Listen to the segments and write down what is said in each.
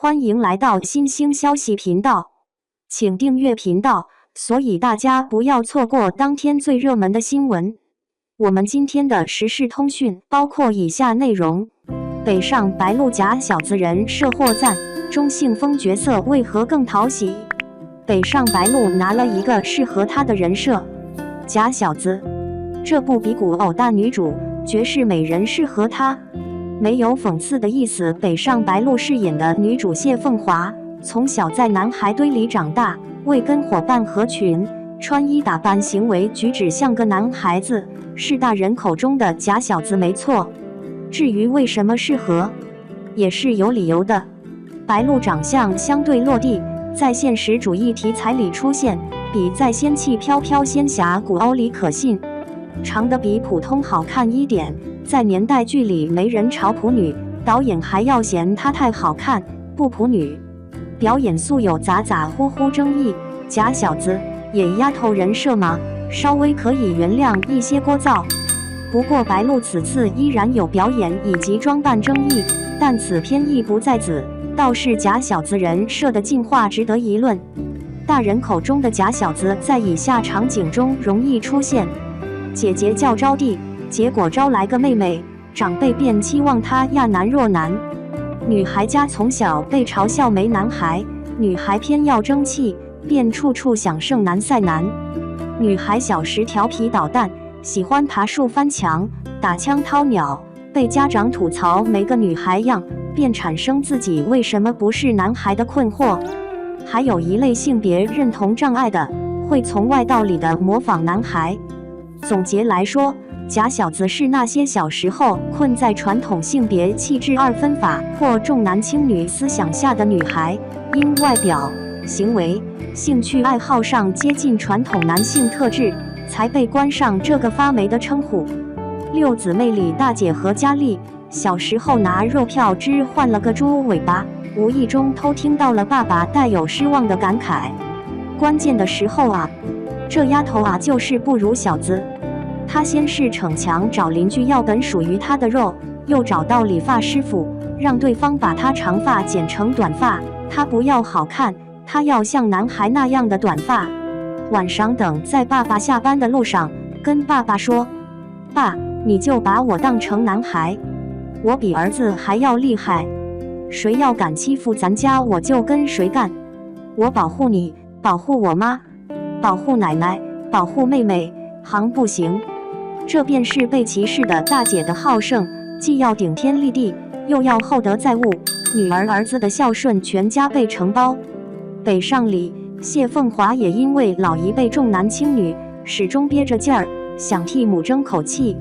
欢迎来到新兴消息频道，请订阅频道，所以大家不要错过当天最热门的新闻。我们今天的时事通讯包括以下内容：北上白鹿假小子人设获赞，钟信峰角色为何更讨喜？北上白鹿拿了一个适合他的人设，假小子。这部比古偶大女主，绝世美人适合他。没有讽刺的意思。北上白鹿饰演的女主谢凤华，从小在男孩堆里长大，为跟伙伴合群，穿衣打扮行为举止像个男孩子，是大人口中的假小子没错。至于为什么适合，也是有理由的。白鹿长相相对落地，在现实主义题材里出现，比在仙气飘飘仙侠古偶里可信。长得比普通好看一点，在年代剧里没人朝普女，导演还要嫌她太好看，不普女。表演素有咋咋呼呼争议，假小子演丫头人设吗？稍微可以原谅一些聒噪。不过白鹿此次依然有表演以及装扮争议，但此偏意不在此，倒是假小子人设的进化值得议论。大人口中的假小子在以下场景中容易出现：姐姐叫招娣，结果招来个妹妹，长辈便期望她亚男弱男。女孩家从小被嘲笑没男孩，女孩偏要争气，便处处想胜男赛男。女孩小时调皮捣蛋，喜欢爬树翻墙、打枪掏鸟，被家长吐槽没个女孩样，便产生自己为什么不是男孩的困惑。还有一类性别认同障碍的，会从外到里的模仿男孩。总结来说，假小子是那些小时候困在传统性别气质二分法或重男轻女思想下的女孩，因外表、行为、兴趣爱好上接近传统男性特质，才被冠上这个发霉的称呼。六姊妹里大姐何嘉丽，小时候拿肉票汁换了个猪尾巴，无意中偷听到了爸爸带有失望的感慨。关键的时候啊，这丫头啊就是不如小子。她先是逞强找邻居要本属于她的肉，又找到理发师傅，让对方把她长发剪成短发。她不要好看，她要像男孩那样的短发。晚上等在爸爸下班的路上，跟爸爸说：“爸，你就把我当成男孩，我比儿子还要厉害，谁要敢欺负咱家，我就跟谁干。我保护你，保护我妈，保护奶奶，保护妹妹，行不行？”这便是被歧视的大姐的好胜，既要顶天立地，又要厚德载物，女儿儿子的孝顺全家被承包。北上里，谢凤华也因为老一辈重男轻女，始终憋着劲儿，想替母争口气。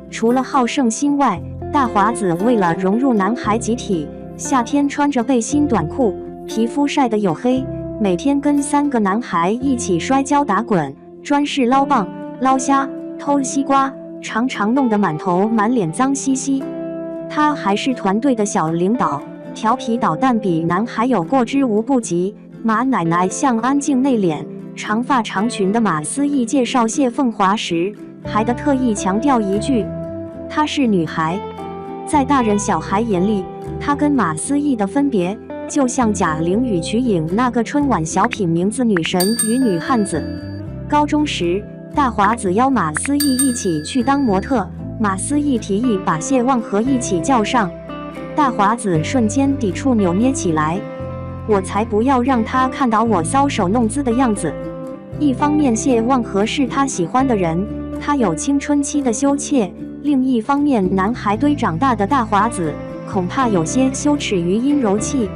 除了好胜心外，大华子为了融入男孩集体，夏天穿着背心短裤，皮肤晒得黝黑，每天跟3个男孩一起摔跤打滚，专事捞蚌、捞虾、偷西瓜，常常弄得满头满脸脏兮兮。他还是团队的小领导，调皮捣蛋比男孩有过之无不及。马奶奶向安静内敛、长发长裙的马思义介绍谢凤华时，还得特意强调一句：“她是女孩。”在大人小孩眼里，她跟马思义的分别，就像贾玲与瞿颖那个春晚小品名字女神与女汉子。高中时，大华子邀马思义一起去当模特，马思义提议把谢望和一起叫上，大华子瞬间抵触扭捏起来。我才不要让他看到我搔首弄姿的样子。一方面谢望和是他喜欢的人，他有青春期的羞怯；另一方面男孩堆长大的大华子，恐怕有些羞耻于阴柔气。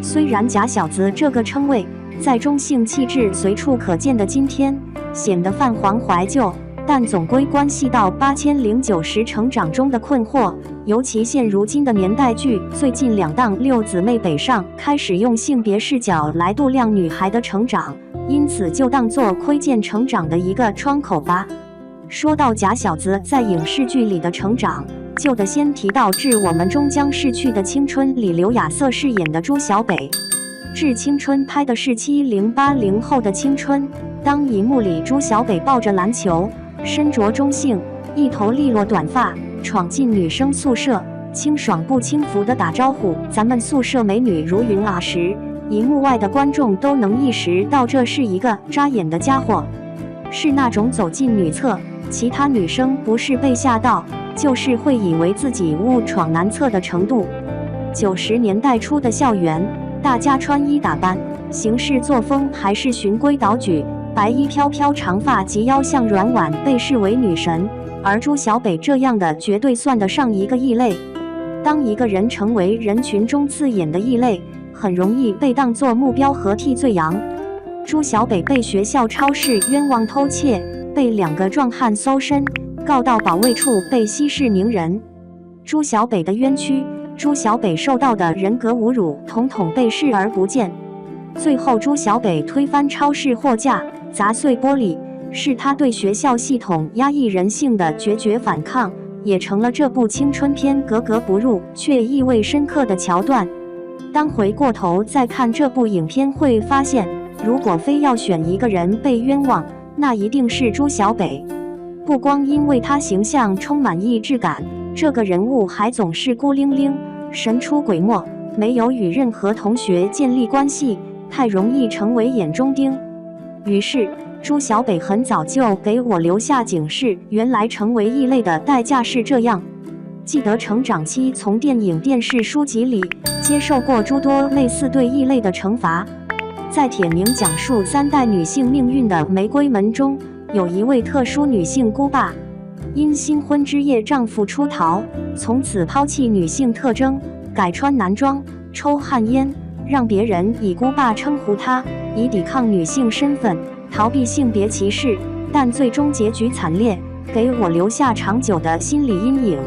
虽然假小子这个称谓在中性气质随处可见的今天显得泛黄怀旧，但总归关系到8090成长中的困惑。尤其现如今的年代剧，最近2档六姊妹北上开始用性别视角来度量女孩的成长，因此就当作窥见成长的一个窗口吧。说到假小子在影视剧里的成长，就得先提到《致我们终将逝去的青春》里刘雅瑟饰演的朱小北。《致青春》拍的是70、80后的青春，当荧幕里朱小北抱着篮球，身着中性，一头利落短发，闯进女生宿舍，清爽不轻浮的打招呼咱们宿舍美女如云啊时，荧幕外的观众都能意识到这是一个扎眼的家伙，是那种走进女厕，其他女生不是被吓到，就是会以为自己误闯男厕的程度。90年代初的校园，大家穿衣打扮、行事作风还是循规蹈矩，白衣飘飘，长发及腰像软碗，被视为女神。而朱小北这样的绝对算得上一个异类。当一个人成为人群中刺眼的异类，很容易被当作目标和替罪羊。朱小北被学校超市冤枉偷窃，被2个壮汉搜身，告到保卫处被息事宁人。朱小北的冤屈，朱小北受到的人格侮辱，统统被视而不见。最后，朱小北推翻超市货架，砸碎玻璃，是他对学校系统压抑人性的决绝反抗，也成了这部青春片格格不入却意味深刻的桥段。当回过头再看这部影片，会发现，如果非要选一个人被冤枉，那一定是朱小北。不光因为他形象充满意志感，这个人物还总是孤零零、神出鬼没，没有与任何同学建立关系，太容易成为眼中钉。于是朱小北很早就给我留下警示，原来成为异类的代价是这样。记得成长期从电影、电视、书籍里接受过诸多类似对异类的惩罚。在铁明讲述3代女性命运的《玫瑰门》中，有一位特殊女性姑爸，因新婚之夜丈夫出逃，从此抛弃女性特征，改穿男装，抽旱烟，让别人以姑爸称呼她，以抵抗女性身份，逃避性别歧视，但最终结局惨烈，给我留下长久的心理阴影。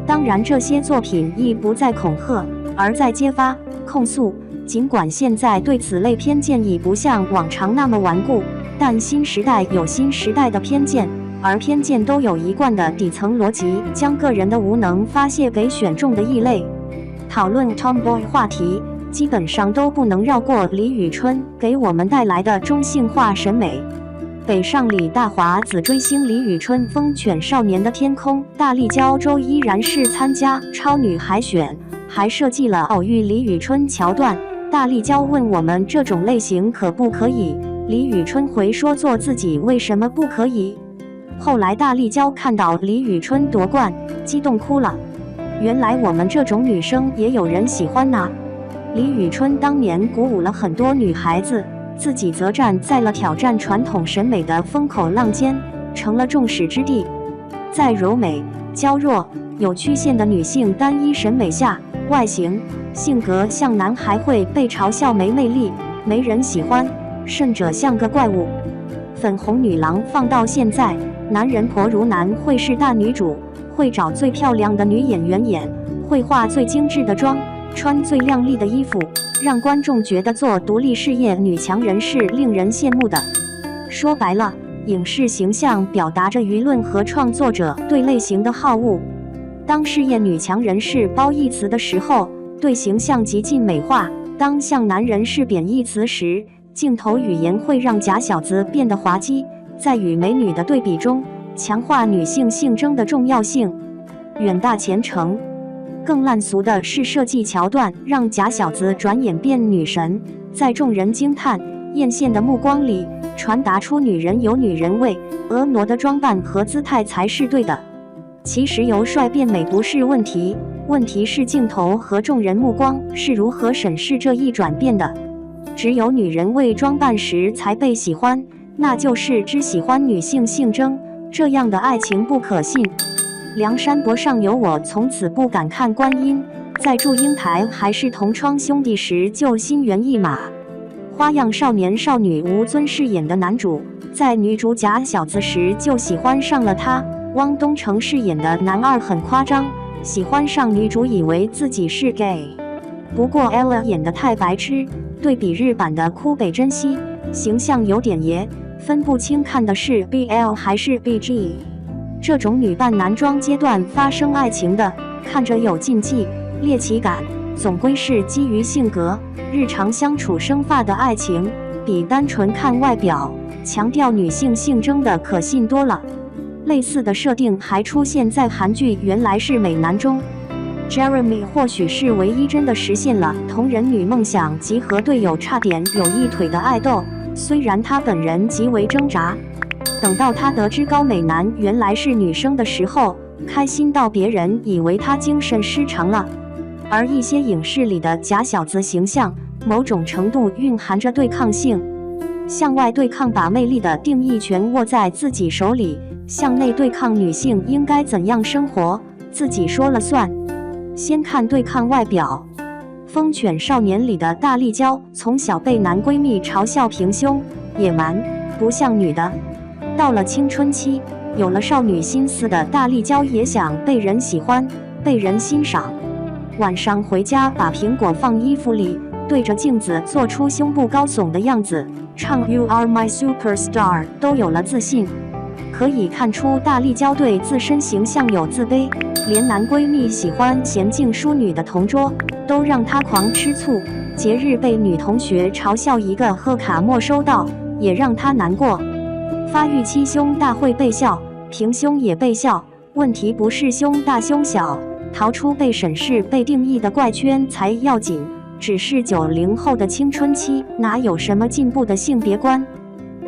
当然，这些作品亦不在恐吓，而在揭发、控诉。尽管现在对此类偏见已不像往常那么顽固，但新时代有新时代的偏见，而偏见都有一贯的底层逻辑，将个人的无能发泄给选中的异类。讨论 Tomboy 话题，基本上都不能绕过李宇春给我们带来的中性化审美。北上李大华子追星李宇春，疯犬少年的天空，大力胶周依然是参加超女海选，还设计了偶遇李宇春桥段。大力胶问我们这种类型可不可以，李宇春回说做自己为什么不可以。后来大力胶看到李宇春夺冠，激动哭了。原来我们这种女生也有人喜欢呐。李宇春当年鼓舞了很多女孩子，自己则站在了挑战传统审美的风口浪尖，成了众矢之的。在柔美、娇弱、有曲线的女性单一审美下，外形、性格像男孩会被嘲笑没魅力，没人喜欢，甚者像个怪物。粉红女郎放到现在，男人婆如男会是大女主，会找最漂亮的女演员演，会化最精致的妆，穿最靓丽的衣服，让观众觉得做独立事业女强人是令人羡慕的。说白了，影视形象表达着舆论和创作者对类型的好恶。当事业女强人是褒义词的时候，对形象极尽美化；当像男人是贬义词时，镜头语言会让假小子变得滑稽。在与美女的对比中，强化女性性征的重要性，远大前程。更烂俗的是设计桥段，让假小子转眼变女神，在众人惊叹、艳羡的目光里，传达出女人有女人味，婀娜的装扮和姿态才是对的。其实由帅变美不是问题，问题是镜头和众人目光是如何审视这一转变的。只有女人为装扮时才被喜欢，那就是只喜欢女性性征，这样的爱情不可信。梁山伯上有我，从此不敢看观音，在祝英台还是同窗兄弟时就心猿意马。花样少年少女吴尊饰演的男主，在女主假小子时就喜欢上了她。汪东城饰演的男二很夸张，喜欢上女主以为自己是 gay。不过 Ella 演得太白痴，对比日版的枯北真希，形象有点爷，分不清看的是 BL 还是 BG。这种女扮男装阶段发生爱情的，看着有禁忌、猎奇感，总归是基于性格、日常相处生发的爱情，比单纯看外表、强调女性性征的可信多了。类似的设定还出现在韩剧《原来是美男》中。Jeremy 或许是唯一真的实现了同人女梦想及和队友差点有一腿的爱豆，虽然他本人极为挣扎。等到他得知高美男原来是女生的时候，开心到别人以为他精神失常了。而一些影视里的假小子形象，某种程度蕴含着对抗性。向外对抗把魅力的定义权握在自己手里，向内对抗女性应该怎样生活，自己说了算。先看对抗外表，《疯犬少年》里的大力娇从小被男闺蜜嘲笑平胸、野蛮、不像女的。到了青春期，有了少女心思的大力娇也想被人喜欢，被人欣赏。晚上回家把苹果放衣服里，对着镜子做出胸部高耸的样子，唱 You Are My Superstar 都有了自信。可以看出大力娇对自身形象有自卑，连男闺蜜喜欢娴静淑女的同桌都让她狂吃醋，节日被女同学嘲笑一个贺卡没收到，也让她难过。发育期胸大会被笑，平胸也被笑，问题不是胸大胸小，逃出被审视被定义的怪圈才要紧。只是90后的青春期哪有什么进步的性别观？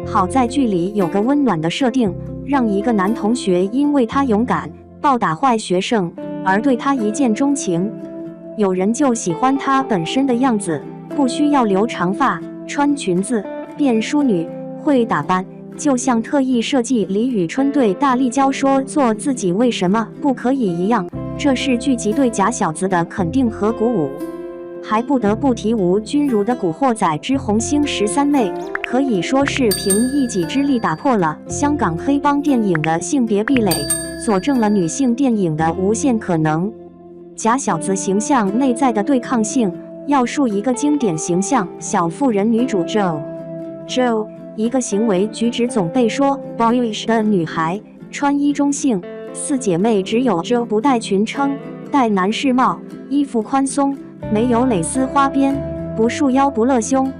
好在剧里有个温暖的设定，让一个男同学因为他勇敢暴打坏学生而对他一见钟情。有人就喜欢他本身的样子，不需要留长发、穿裙子、变淑女、会打扮，就像特意设计李宇春对大力娇说做自己为什么不可以一样。这是剧集对假小子的肯定和鼓舞。还不得不提吴君如的《古惑仔之红星13妹》，可以说是凭一己之力打破了香港黑帮电影的性别壁垒，佐证了女性电影的无限可能。假小子形象内在的对抗性，要述一个经典形象：小妇人女主 Jo， 一个行为举止总被说 boyish 的女孩，穿衣中性，四姐妹只有 Jo 不戴裙撑，戴男士帽，衣服宽松，没有蕾丝花边，不束腰不勒胸。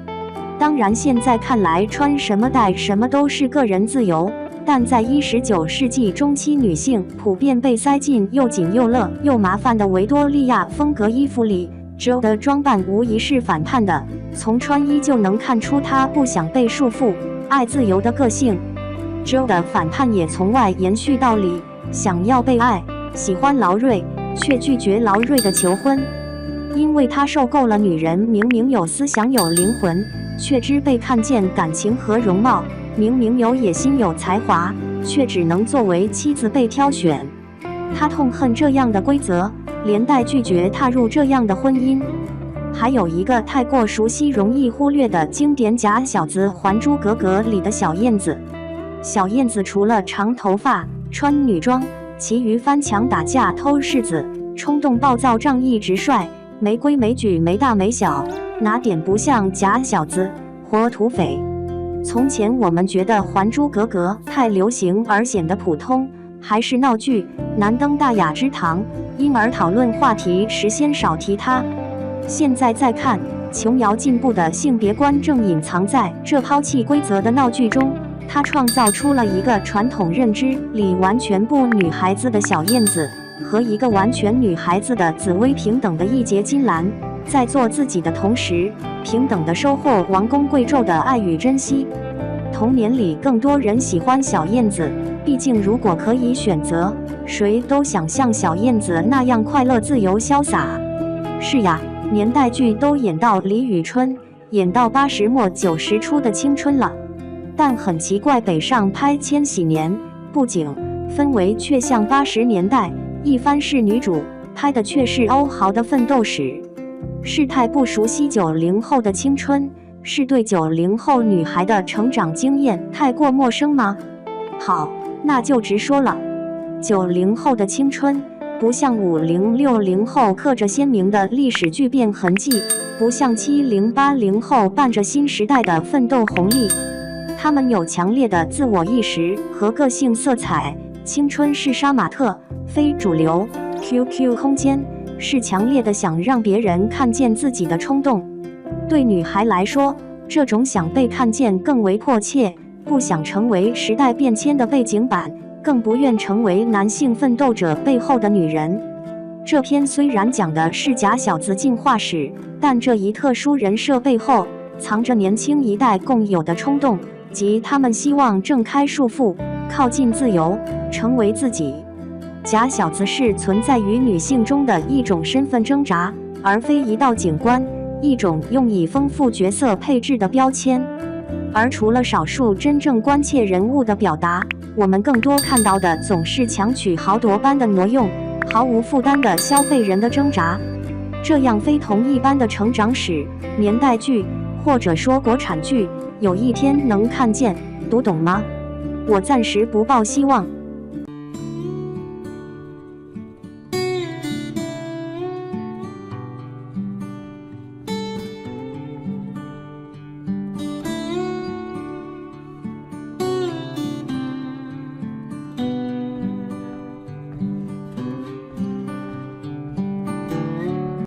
当然现在看来穿什么戴什么都是个人自由，但在19世纪中期，女性普遍被塞进又紧又勒又麻烦的维多利亚风格衣服里。Jo 的装扮无疑是反叛的，从穿衣就能看出她不想被束缚，爱自由的个性。Jo 的反叛也从外延续到里，想要被爱，喜欢劳瑞，却拒绝劳瑞的求婚。因为他受够了女人明明有思想有灵魂，却只被看见感情和容貌，明明有野心有才华，却只能作为妻子被挑选。他痛恨这样的规则，连带拒绝踏入这样的婚姻。还有一个太过熟悉容易忽略的经典假小子，《还珠格格》里的小燕子。小燕子除了长头发穿女装，其余翻墙打架偷柿子，冲动暴躁仗义直率，没规没矩没大没小，哪点不像假小子活土匪？从前我们觉得《还珠格格》太流行而显得普通，还是闹剧难登大雅之堂，因而讨论话题时先少提它。现在再看，琼瑶进步的性别观正隐藏在这抛弃规则的闹剧中。她创造出了一个传统认知里完全不女孩子的小燕子，和一个完全女孩子的紫薇，平等的义结金兰，在做自己的同时，平等地收获王公贵胄的爱与珍惜。童年里更多人喜欢小燕子，毕竟如果可以选择，谁都想像小燕子那样快乐自由潇洒。是呀，年代剧都演到李宇春，演到80末90初的青春了。但很奇怪，北上拍《千禧年》，布景氛围却像80年代，一番是女主，拍的却是欧豪的奋斗史。是太不熟悉90后的青春，是对90后女孩的成长经验太过陌生吗？好，那就直说了，90后的青春不像50、60后刻着鲜明的历史巨变痕迹，不像70、80后伴着新时代的奋斗红利。他们有强烈的自我意识和个性色彩。青春是杀马特，非主流。QQ 空间是强烈的想让别人看见自己的冲动。对女孩来说，这种想被看见更为迫切，不想成为时代变迁的背景板，更不愿成为男性奋斗者背后的女人。这篇虽然讲的是假小子进化史，但这一特殊人设背后藏着年轻一代共有的冲动，即他们希望挣开束缚，靠近自由，成为自己。假小子是存在于女性中的一种身份挣扎，而非一道景观，一种用以丰富角色配置的标签。而除了少数真正关切人物的表达，我们更多看到的总是强取豪夺般的挪用，毫无负担的消费人的挣扎。这样非同一般的成长史，年代剧或者说国产剧，有一天能看见、读懂吗？我暂时不抱希望。